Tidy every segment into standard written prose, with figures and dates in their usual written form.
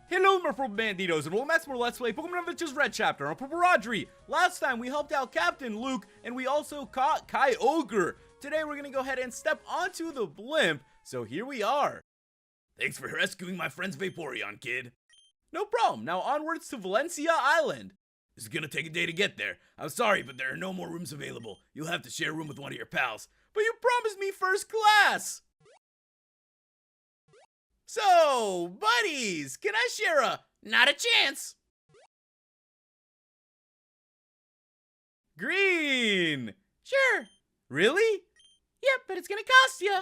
Hello, my Purple Banditos, and welcome back to more Let's Play Pokemon Adventures Red Chapter on PurpleRodri. Last time, we helped out Captain Luke, and we also caught Kyogre. Today, we're gonna go ahead and step onto the Blimp, so here we are. Thanks for rescuing my friend's Vaporeon, kid. No problem. Now onwards to Valencia Island. This is gonna take a day to get there. I'm sorry, but there are no more rooms available. You'll have to share a room with one of your pals. But you promised me first class! So, buddies, can I share a... Not a chance! Green! Sure. Really? Yep, but it's gonna cost you.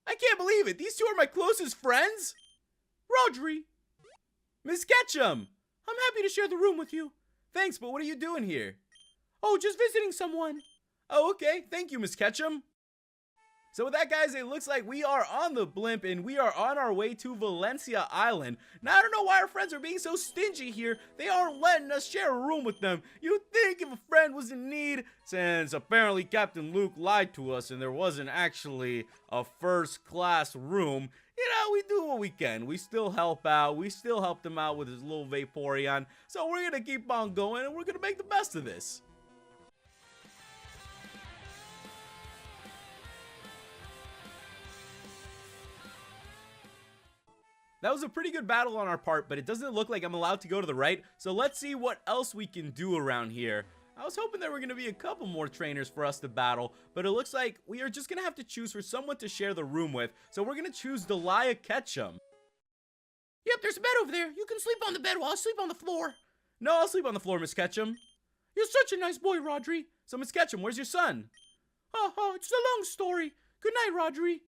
I can't believe it. These two are my closest friends. Rodri. Miss Ketchum. I'm happy to share the room with you. Thanks, but what are you doing here? Oh, just visiting someone. Oh, okay. Thank you, Miss Ketchum. So with that, guys, it looks like we are on the Blimp and we are on our way to Valencia Island. Now, I don't know why our friends are being so stingy here. They aren't letting us share a room with them. You'd think if a friend was in need, since apparently Captain Luke lied to us and there wasn't actually a first-class room, you know, we do what we can. We still help out. We still helped him out with his little Vaporeon. So we're going to keep on going and we're going to make the best of this. That was a pretty good battle on our part, but it doesn't look like I'm allowed to go to the right, so let's see what else we can do around here. I was hoping there were going to be a couple more trainers for us to battle, but it looks like we are just going to have to choose for someone to share the room with, so we're going to choose Delia Ketchum. Yep, there's a bed over there. You can sleep on the bed while I sleep on the floor. No, I'll sleep on the floor, Miss Ketchum. You're such a nice boy, Rodri. So, Miss Ketchum, where's your son? Oh, it's a long story. Good night, Rodri.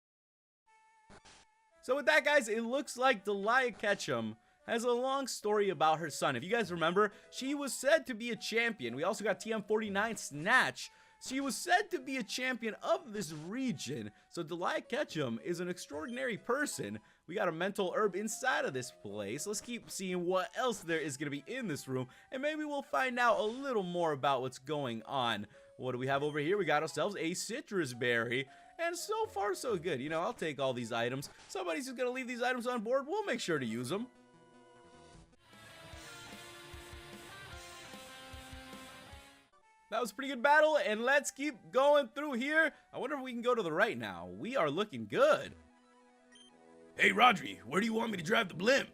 So with that, guys, it looks like Delia Ketchum has a long story about her son. If you guys remember, she was said to be a champion. We also got TM49 Snatch. She was said to be a champion of this region. So Delia Ketchum is an extraordinary person. We got a mental herb inside of this place. Let's keep seeing what else there is going to be in this room. And maybe we'll find out a little more about what's going on. What do we have over here? We got ourselves a citrus berry. And so far, so good. You know, I'll take all these items. Somebody's just going to leave these items on board. We'll make sure to use them. That was a pretty good battle, and let's keep going through here. I wonder if we can go to the right now. We are looking good. Hey, Rodri, where do you want me to drive the Blimp?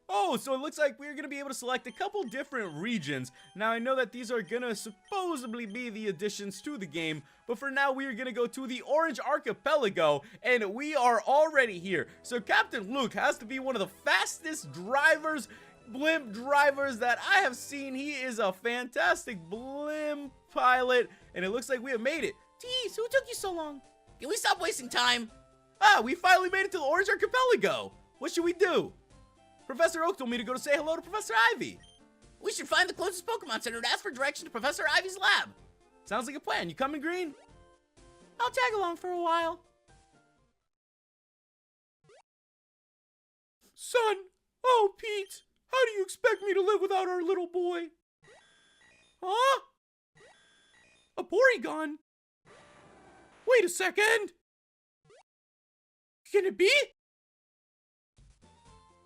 Oh, so it looks like we're going to be able to select a couple different regions. Now, I know that these are going to supposedly be the additions to the game, but for now, we are going to go to the Orange Archipelago, and we are already here. So Captain Luke has to be one of the fastest drivers, Blimp drivers that I have seen. He is a fantastic Blimp pilot, and it looks like we have made it. Jeez, who took you so long? Can we stop wasting time? Ah, we finally made it to the Orange Archipelago. What should we do? Professor Oak told me to go to say hello to Professor Ivy. We should find the closest Pokemon Center and ask for direction to Professor Ivy's lab. Sounds like a plan. You coming, Green? I'll tag along for a while. Son, oh, Pete, how do you expect me to live without our little boy? Huh? A Porygon? Wait a second. Can it be?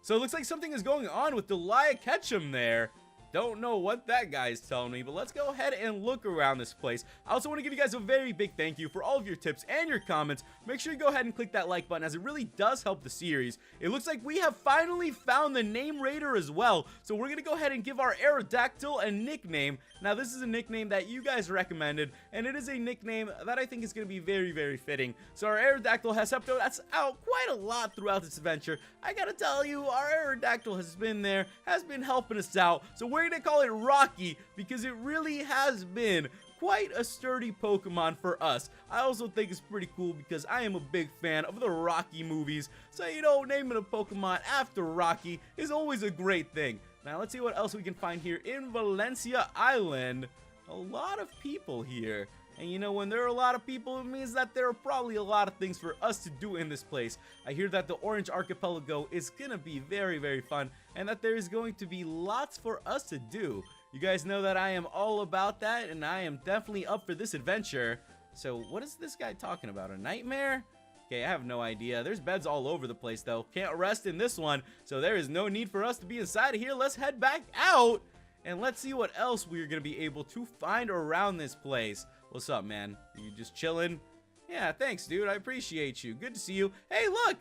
So it looks like something is going on with Delia Ketchum there. Don't know what that guy is telling me, but let's go ahead and look around this place. I also want to give you guys a very big thank you for all of your tips and your comments. Make sure you go ahead and click that like button, as it really does help the series. It looks like we have finally found the name raider as well, so we're going to go ahead and give our Aerodactyl a nickname. Now, this is a nickname that you guys recommended, and it is a nickname that I think is going to be very, very fitting. So our Aerodactyl has helped us out quite a lot throughout this adventure. I gotta tell you, our Aerodactyl has been there, has been helping us out, so we're gonna call it Rocky, because it really has been quite a sturdy Pokemon for us. I also think it's pretty cool because I am a big fan of the Rocky movies, so you know, naming a Pokemon after Rocky is always a great thing. Now let's see what else we can find here in Valencia Island. A lot of people here. And you know, when there are a lot of people, it means that there are probably a lot of things for us to do in this place. I hear that the Orange Archipelago is gonna be very, very fun, and that there is going to be lots for us to do. You guys know that I am all about that, and I am definitely up for this adventure. So what is this guy talking about? A nightmare? Okay, I have no idea. There's beds all over the place, though. Can't rest in this one, so there is no need for us to be inside of here. Let's head back out, and let's see what else we're going to be able to find around this place. What's up, man? You just chilling? Yeah, thanks, dude. I appreciate you. Good to see you. Hey, look!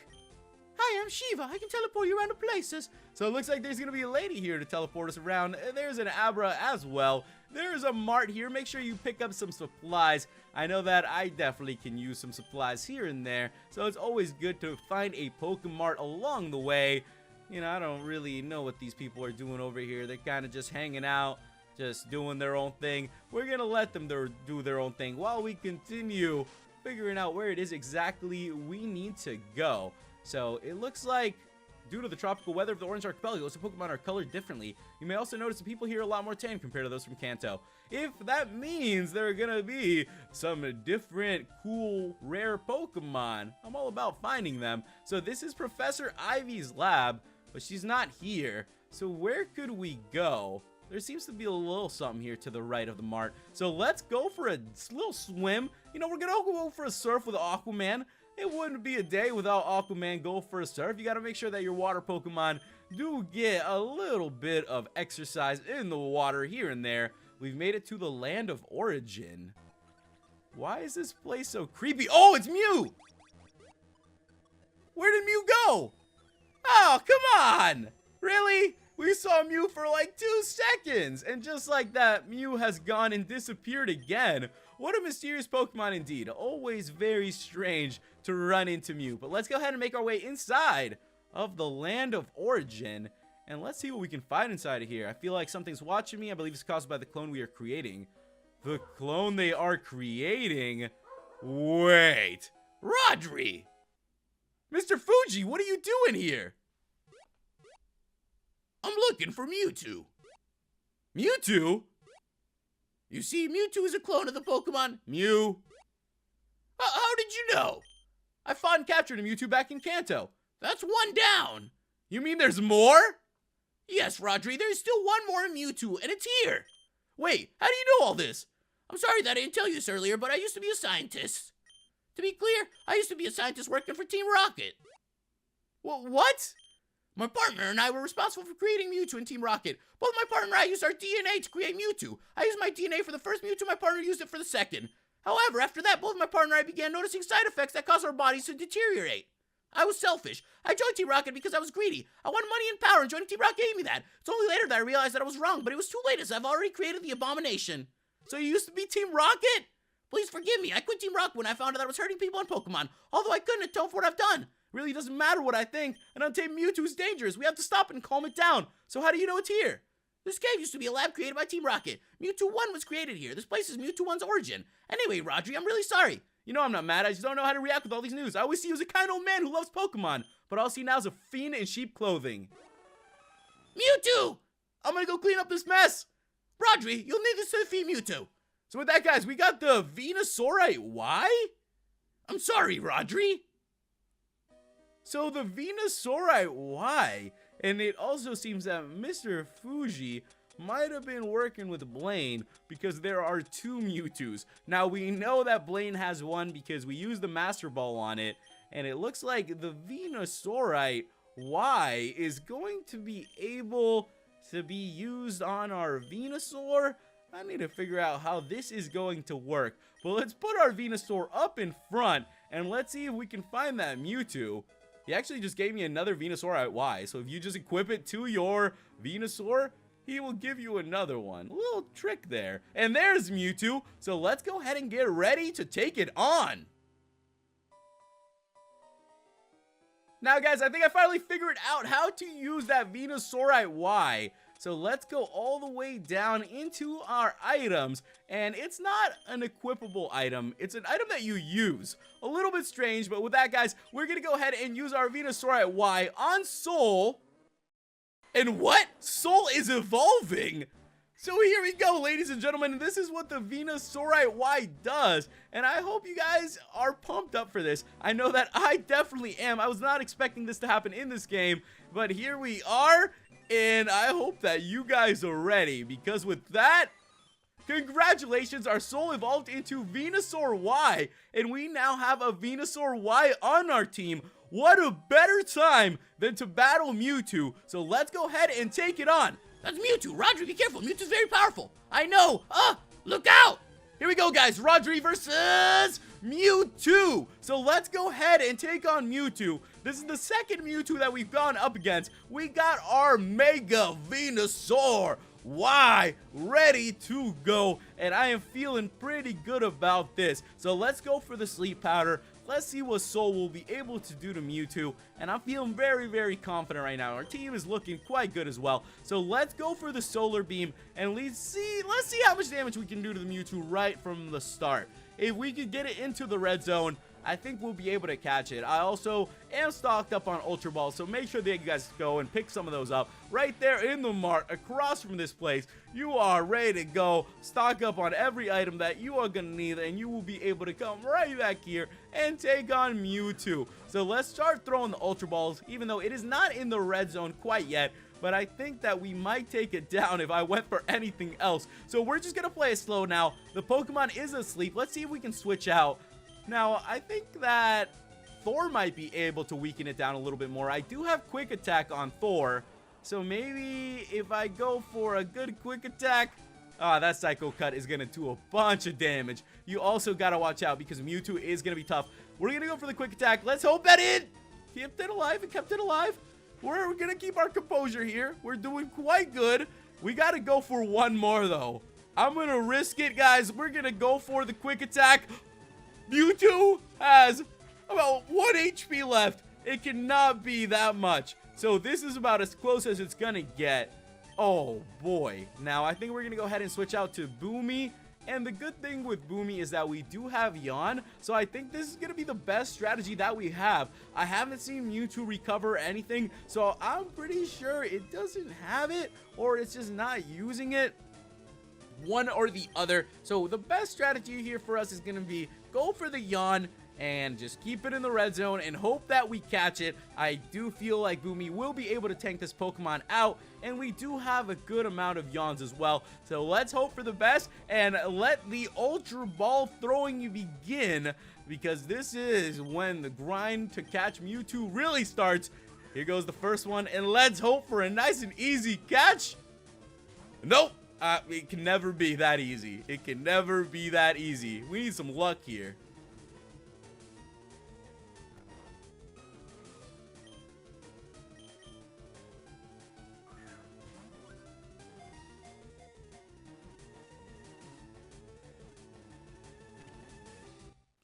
Hi, I'm Shiva. I can teleport you around to places. So it looks like there's going to be a lady here to teleport us around. There's an Abra as well. There's a mart here. Make sure you pick up some supplies. I know that I definitely can use some supplies here and there. So it's always good to find a Pokemart along the way. You know, I don't really know what these people are doing over here. They're kind of just hanging out, just doing their own thing. We're going to let them do their own thing while we continue figuring out where it is exactly we need to go. So it looks like, due to the tropical weather of the Orange Archipelago, some Pokemon are colored differently. You may also notice the people here are a lot more tame compared to those from Kanto. If that means there are gonna be some different, cool, rare Pokemon, I'm all about finding them. So this is Professor Ivy's lab, but she's not here. So where could we go? There seems to be a little something here to the right of the mart. So let's go for a little swim. You know, we're gonna go for a surf with Aquaman. It wouldn't be a day without Aquaman go for a surf. You got to make sure that your water Pokemon do get a little bit of exercise in the water here and there. We've made it to the land of origin. Why is this place so creepy? Oh, it's Mew! Where did Mew go? Oh, come on! Really? We saw Mew for like 2 seconds, and just like that, Mew has gone and disappeared again. What a mysterious Pokemon indeed. Always very strange to run into Mew. But let's go ahead and make our way inside of the land of origin, and let's see what we can find inside of here. I feel like something's watching me. I believe it's caused by the clone we are creating. The clone they are creating? Wait. Rodri! Mr. Fuji, what are you doing here? I'm looking for Mewtwo. Mewtwo? You see, Mewtwo is a clone of the Pokemon Mew. How did you know? I fought and captured a Mewtwo back in Kanto. That's 1 down. You mean there's more? Yes, Rodri, there's still 1 more Mewtwo, and it's here. Wait, how do you know all this? I'm sorry that I didn't tell you this earlier, but I used to be a scientist. To be clear, I used to be a scientist working for Team Rocket. What? My partner and I were responsible for creating Mewtwo in Team Rocket. Both my partner and I used our DNA to create Mewtwo. I used my DNA for the first Mewtwo, my partner used it for the second. However, after that, both my partner and I began noticing side effects that caused our bodies to deteriorate. I was selfish. I joined Team Rocket because I was greedy. I wanted money and power, and joining Team Rocket gave me that. It's only later that I realized that I was wrong, but it was too late as I've already created the abomination. So you used to be Team Rocket? Please forgive me. I quit Team Rocket when I found out that I was hurting people in Pokemon, although I couldn't atone for what I've done. It really doesn't matter what I think. An untamed Mewtwo is dangerous. We have to stop it and calm it down. So how do you know it's here? This cave used to be a lab created by Team Rocket. Mewtwo 1 was created here. This place is Mewtwo 1's origin. Anyway, Rodri, I'm really sorry. You know I'm not mad. I just don't know how to react with all these news. I always see you as a kind old man who loves Pokemon, but all I see now is a fiend in sheep clothing. Mewtwo! I'm gonna go clean up this mess. Rodri, you'll need this to defeat Mewtwo. So with that, guys, we got the Venusaurite Y? I'm sorry, Rodri. So the Venusaurite Y, and it also seems that Mr. Fuji might have been working with Blaine because there are 2 Mewtwo's. Now we know that Blaine has 1 because we used the Master Ball on it, and it looks like the Venusaurite Y is going to be able to be used on our Venusaur. I need to figure out how this is going to work. But let's put our Venusaur up in front, and let's see if we can find that Mewtwo. He actually just gave me another Venusaurite Y, so if you just equip it to your Venusaur, he will give you another one. A little trick there. And there's Mewtwo, so let's go ahead and get ready to take it on. Now, guys, I think I finally figured out how to use that Venusaurite Y. So let's go all the way down into our items, and it's not an equipable item, it's an item that you use. A little bit strange, but with that, guys, we're gonna go ahead and use our Venusaurite Y on Soul. And what? Soul is evolving! So here we go, ladies and gentlemen, this is what the Venusaurite Y does, and I hope you guys are pumped up for this. I know that I definitely am. I was not expecting this to happen in this game, but here we are. And I hope that you guys are ready, because with that, Congratulations, our soul evolved into Venusaur Y, and we now have a Venusaur Y on our team. What a better time than to battle Mewtwo, so let's go ahead and take it on. That's Mewtwo. Rodri, be careful. Mewtwo's very powerful. I know. Look out. Here we go, guys. Rodri versus Mewtwo. So let's go ahead and take on Mewtwo. This is the second Mewtwo that we've gone up against. We got our Mega Venusaur Y ready to go, and I am feeling pretty good about this. So let's go for the sleep powder. Let's see what Soul will be able to do to Mewtwo, and I'm feeling very, very confident right now. Our team is looking quite good as well. So let's go for the Solar Beam, and let's see how much damage we can do to the Mewtwo right from the start. If we could get it into the red zone, I think we'll be able to catch it. I also am stocked up on Ultra Balls, so make sure that you guys go and pick some of those up. Right there in the mart, across from this place, you are ready to go. Stock up on every item that you are going to need, and you will be able to come right back here and take on Mewtwo. So let's start throwing the Ultra Balls, even though it is not in the red zone quite yet. But I think that we might take it down if I went for anything else. So we're just going to play it slow now. The Pokemon is asleep. Let's see if we can switch out. Now, I think that Thor might be able to weaken it down a little bit more. I do have Quick Attack on Thor, so maybe if I go for a good Quick Attack... that Psycho Cut is going to do a bunch of damage. You also got to watch out because Mewtwo is going to be tough. We're going to go for the Quick Attack. Let's hope that it kept it alive. It kept it alive. We're going to keep our composure here. We're doing quite good. We got to go for one more, though. I'm going to risk it, guys. We're going to go for the Quick Attack. Mewtwo has about 1 HP left. It cannot be that much. So this is about as close as it's gonna get. Oh boy. Now I think we're gonna go ahead and switch out to Boomy. And the good thing with Boomy is that we do have Yawn. So I think this is gonna be the best strategy that we have. I haven't seen Mewtwo recover anything, so I'm pretty sure it doesn't have it, or it's just not using it. One or the other. So the best strategy here for us is going to be go for the Yawn and just keep it in the red zone and hope that we catch it. I do feel like Boomy will be able to tank this Pokemon out, and we do have a good amount of Yawns as well. So let's hope for the best and let the Ultra Ball throwing begin, because this is when the grind to catch Mewtwo really starts. Here goes the first one, and let's hope for a nice and easy catch. Nope. It can never be that easy. It can never be that easy. We need some luck here.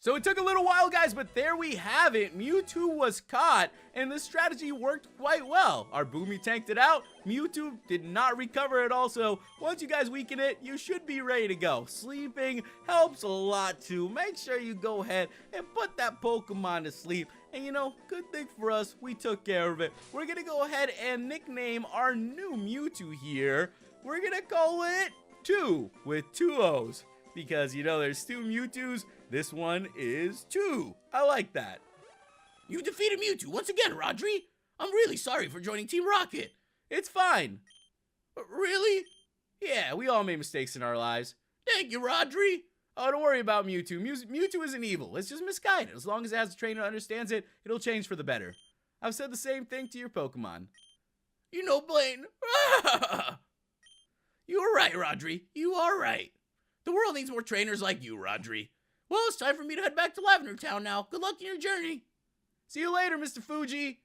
So it took a little while, guys, but there we have it. Mewtwo was caught, and this strategy worked quite well. Our Boomy tanked it out. Mewtwo did not recover at all, so once you guys weaken it, you should be ready to go. Sleeping helps a lot, too. Make sure you go ahead and put that Pokemon to sleep. And, you know, good thing for us, we took care of it. We're going to go ahead and nickname our new Mewtwo here. We're going to call it 2 with 2 O's. Because, you know, there's 2 Mewtwo's. This one is 2. I like that. You defeated Mewtwo once again, Rodri. I'm really sorry for joining Team Rocket. It's fine. Really? Yeah, we all made mistakes in our lives. Thank you, Rodri. Oh, don't worry about Mewtwo. Mewtwo isn't evil. It's just misguided. As long as it has a trainer who understands it, it'll change for the better. I've said the same thing to your Pokemon. You know, Blaine. You were right, Rodri. You are right. The world needs more trainers like you, Rodri. Well, it's time for me to head back to Lavender Town now. Good luck in your journey. See you later, Mr. Fuji.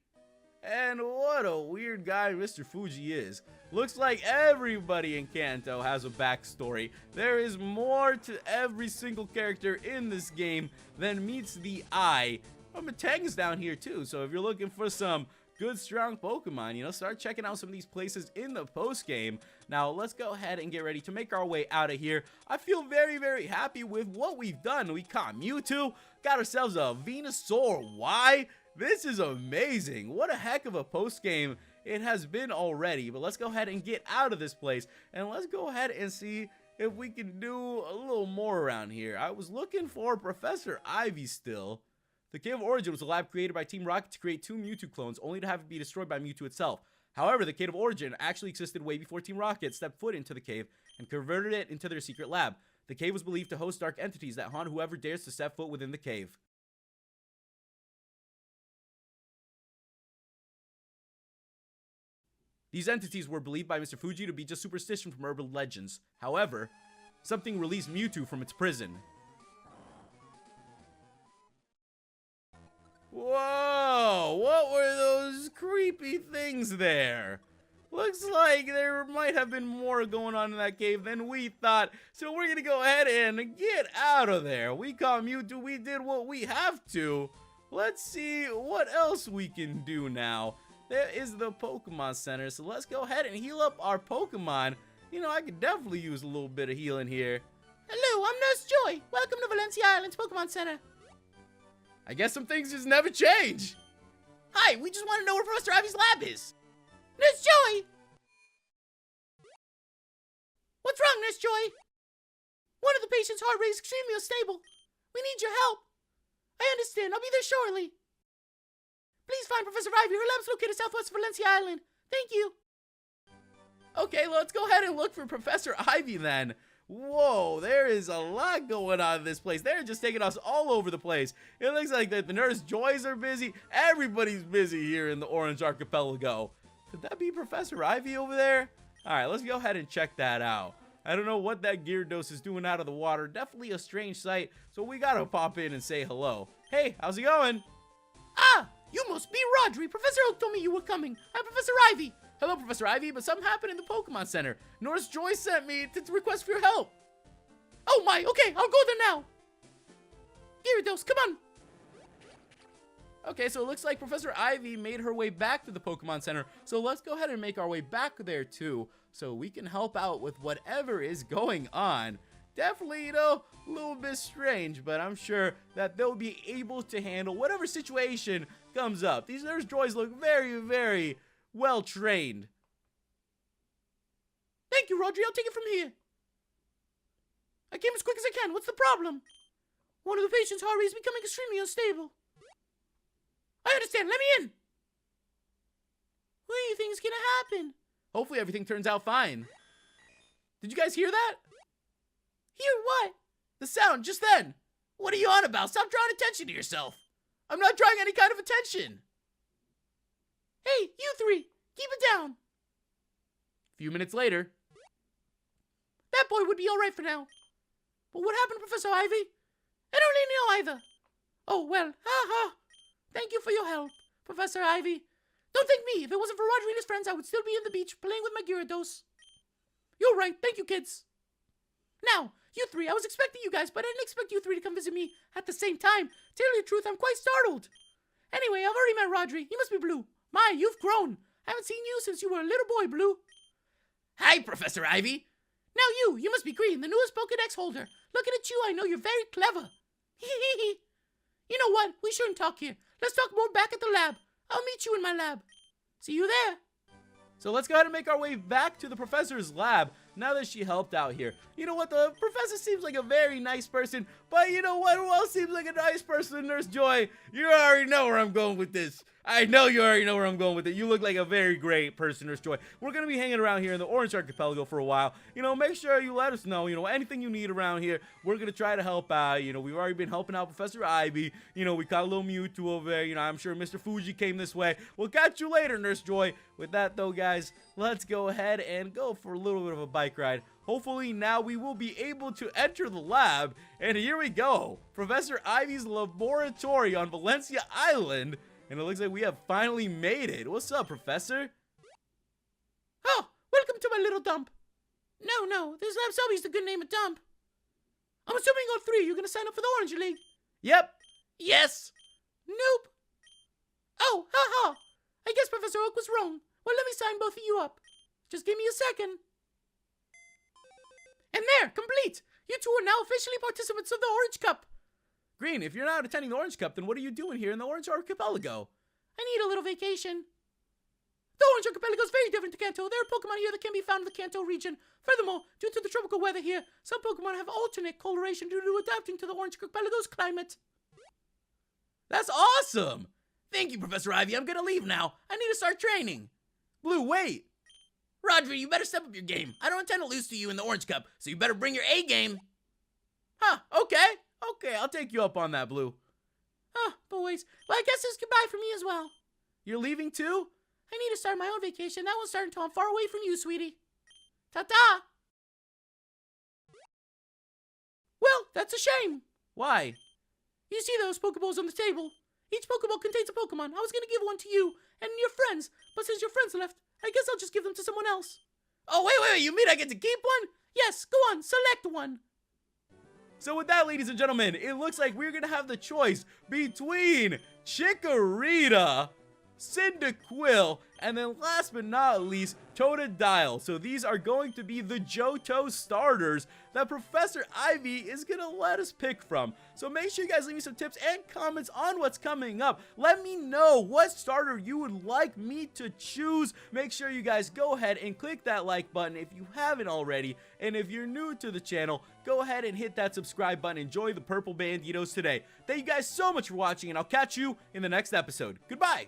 And what a weird guy Mr. Fuji is. Looks like everybody in Kanto has a backstory. There is more to every single character in this game than meets the eye. Oh, Matang's down here too, so if you're looking for some good, strong Pokemon, you know, start checking out some of these places in the post-game. Now, let's go ahead and get ready to make our way out of here. I feel very, very happy with what we've done. We caught Mewtwo, got ourselves a Venusaur Y. This is amazing. What a heck of a post-game it has been already. But let's go ahead and get out of this place, and let's go ahead and see if we can do a little more around here. I was looking for Professor Ivy still. The Cave of Origin was a lab created by Team Rocket to create 2 Mewtwo clones, only to have it be destroyed by Mewtwo itself. However, the Cave of Origin actually existed way before Team Rocket stepped foot into the cave and converted it into their secret lab. The cave was believed to host dark entities that haunt whoever dares to step foot within the cave. These entities were believed by Mr. Fuji to be just superstition from urban legends. However, something released Mewtwo from its prison. Whoa! What were those creepy things there? Looks like there might have been more going on in that cave than we thought. So we're gonna go ahead and get out of there. We caught Mewtwo. We did what we have to. Let's see what else we can do now. There is the Pokemon Center. So let's go ahead and heal up our Pokemon. You know, I could definitely use a little bit of healing here. Hello, I'm Nurse Joy. Welcome to Valencia Island's Pokemon Center. I guess some things just never change. Hi, we just want to know where Professor Ivy's lab is. Nurse Joy! What's wrong, Nurse Joy? One of the patient's heart rate is extremely unstable. We need your help. I understand. I'll be there shortly. Please find Professor Ivy. Her lab's located southwest of Valencia Island. Thank you. Okay, let's go ahead and look for Professor Ivy then. Whoa, there is a lot going on in this place. They're just taking us all over the place. It looks like the Nurse Joys are busy. Everybody's busy here in the Orange Archipelago. Could that be Professor Ivy over there? All right, let's go ahead and check that out. I don't know what that Gyarados is doing out of the water. Definitely a strange sight, so we gotta pop in and say hello. Hey, how's it going? Ah, you must be Rodri. Professor Oak told me you were coming. I'm Professor Ivy. Hello, Professor Ivy, but something happened in the Pokemon Center. Nurse Joy sent me to request for your help. Oh my, okay, I'll go there now. Gyarados, come on. Okay, so it looks like Professor Ivy made her way back to the Pokemon Center. So let's go ahead and make our way back there too, so we can help out with whatever is going on. Definitely, you know, a little bit strange, but I'm sure that they'll be able to handle whatever situation comes up. These Nurse Joys look very, very well trained. Thank you, Rodri. I'll take it from here. I came as quick as I can. What's the problem? One of the patient's heart rate is becoming extremely unstable. I understand. Let me in. What do you think is gonna happen? Hopefully everything turns out fine. Did you guys hear that? Hear what? The sound just then. What are you on about? Stop drawing attention to yourself. I'm not drawing any kind of attention. Hey, you three, keep it down. A few minutes later. That boy would be all right for now. But what happened to Professor Ivy? I don't really know either. Oh, well, ha. Thank you for your help, Professor Ivy. Don't thank me. If it wasn't for Rodri and his friends, I would still be in the beach playing with my Gyarados. You're right. Thank you, kids. Now, you three, I was expecting you guys, but I didn't expect you three to come visit me at the same time. To tell you the truth, I'm quite startled. Anyway, I've already met Rodri. He must be Blue. My, you've grown. I haven't seen you since you were a little boy, Blue. Hi, Professor Ivy. Now you must be Green, the newest Pokedex holder. Looking at you, I know you're very clever. You know what? We shouldn't talk here. Let's talk more back at the lab. I'll meet you in my lab. See you there. So let's go ahead and make our way back to the professor's lab now that she helped out here. You know what? The professor seems like a very nice person, but you know what? Who else seems like a nice person? Nurse Joy. You already know where I'm going with this. I know you already know where I'm going with it. You look like a very great person, Nurse Joy. We're going to be hanging around here in the Orange Archipelago for a while. You know, make sure you let us know, anything you need around here. We're going to try to help out. We've already been helping out Professor Ivy. We caught a little Mewtwo over there. I'm sure Mr. Fuji came this way. We'll catch you later, Nurse Joy. With that, though, guys, let's go ahead and go for a little bit of a bike ride. Hopefully now we will be able to enter the lab. And here we go. Professor Ivy's laboratory on Valencia Island. And it looks like we have finally made it. What's up, Professor? Oh, welcome to my little dump. No, this lab's always the good name of dump. I'm assuming all three you're gonna sign up for the Orange League. Yep. Yes. Nope. Oh, haha. I guess Professor Oak was wrong. Well, let me sign both of you up. Just give me a second. And there, complete. You two are now officially participants of the Orange Cup. Green, if you're not attending the Orange Cup, then what are you doing here in the Orange Archipelago? I need a little vacation. The Orange Archipelago is very different to Kanto. There are Pokemon here that can be found in the Kanto region. Furthermore, due to the tropical weather here, some Pokemon have alternate coloration due to adapting to the Orange Archipelago's climate. That's awesome! Thank you, Professor Ivy. I'm gonna leave now. I need to start training. Blue, wait. Rodri, you better step up your game. I don't intend to lose to you in the Orange Cup, so you better bring your A game. Huh, okay. Okay, I'll take you up on that, Blue. Boys. Well, I guess it's goodbye for me as well. You're leaving too? I need to start my own vacation. That won't start until I'm far away from you, sweetie. Ta-ta! Well, that's a shame. Why? You see those Pokeballs on the table? Each Pokeball contains a Pokemon. I was going to give one to you and your friends, but since your friends left, I guess I'll just give them to someone else. Oh, wait, you mean I get to keep one? Yes, go on, select one. So with that, ladies and gentlemen, it looks like we're going to have the choice between Chikorita, Cyndaquil, and then last but not least, Totodile. So these are going to be the Johto starters that Professor Ivy is going to let us pick from. So make sure you guys leave me some tips and comments on what's coming up. Let me know what starter you would like me to choose. Make sure you guys go ahead and click that like button if you haven't already. And if you're new to the channel, go ahead and hit that subscribe button. Enjoy the purple banditos today. Thank you guys so much for watching, and I'll catch you in the next episode. Goodbye.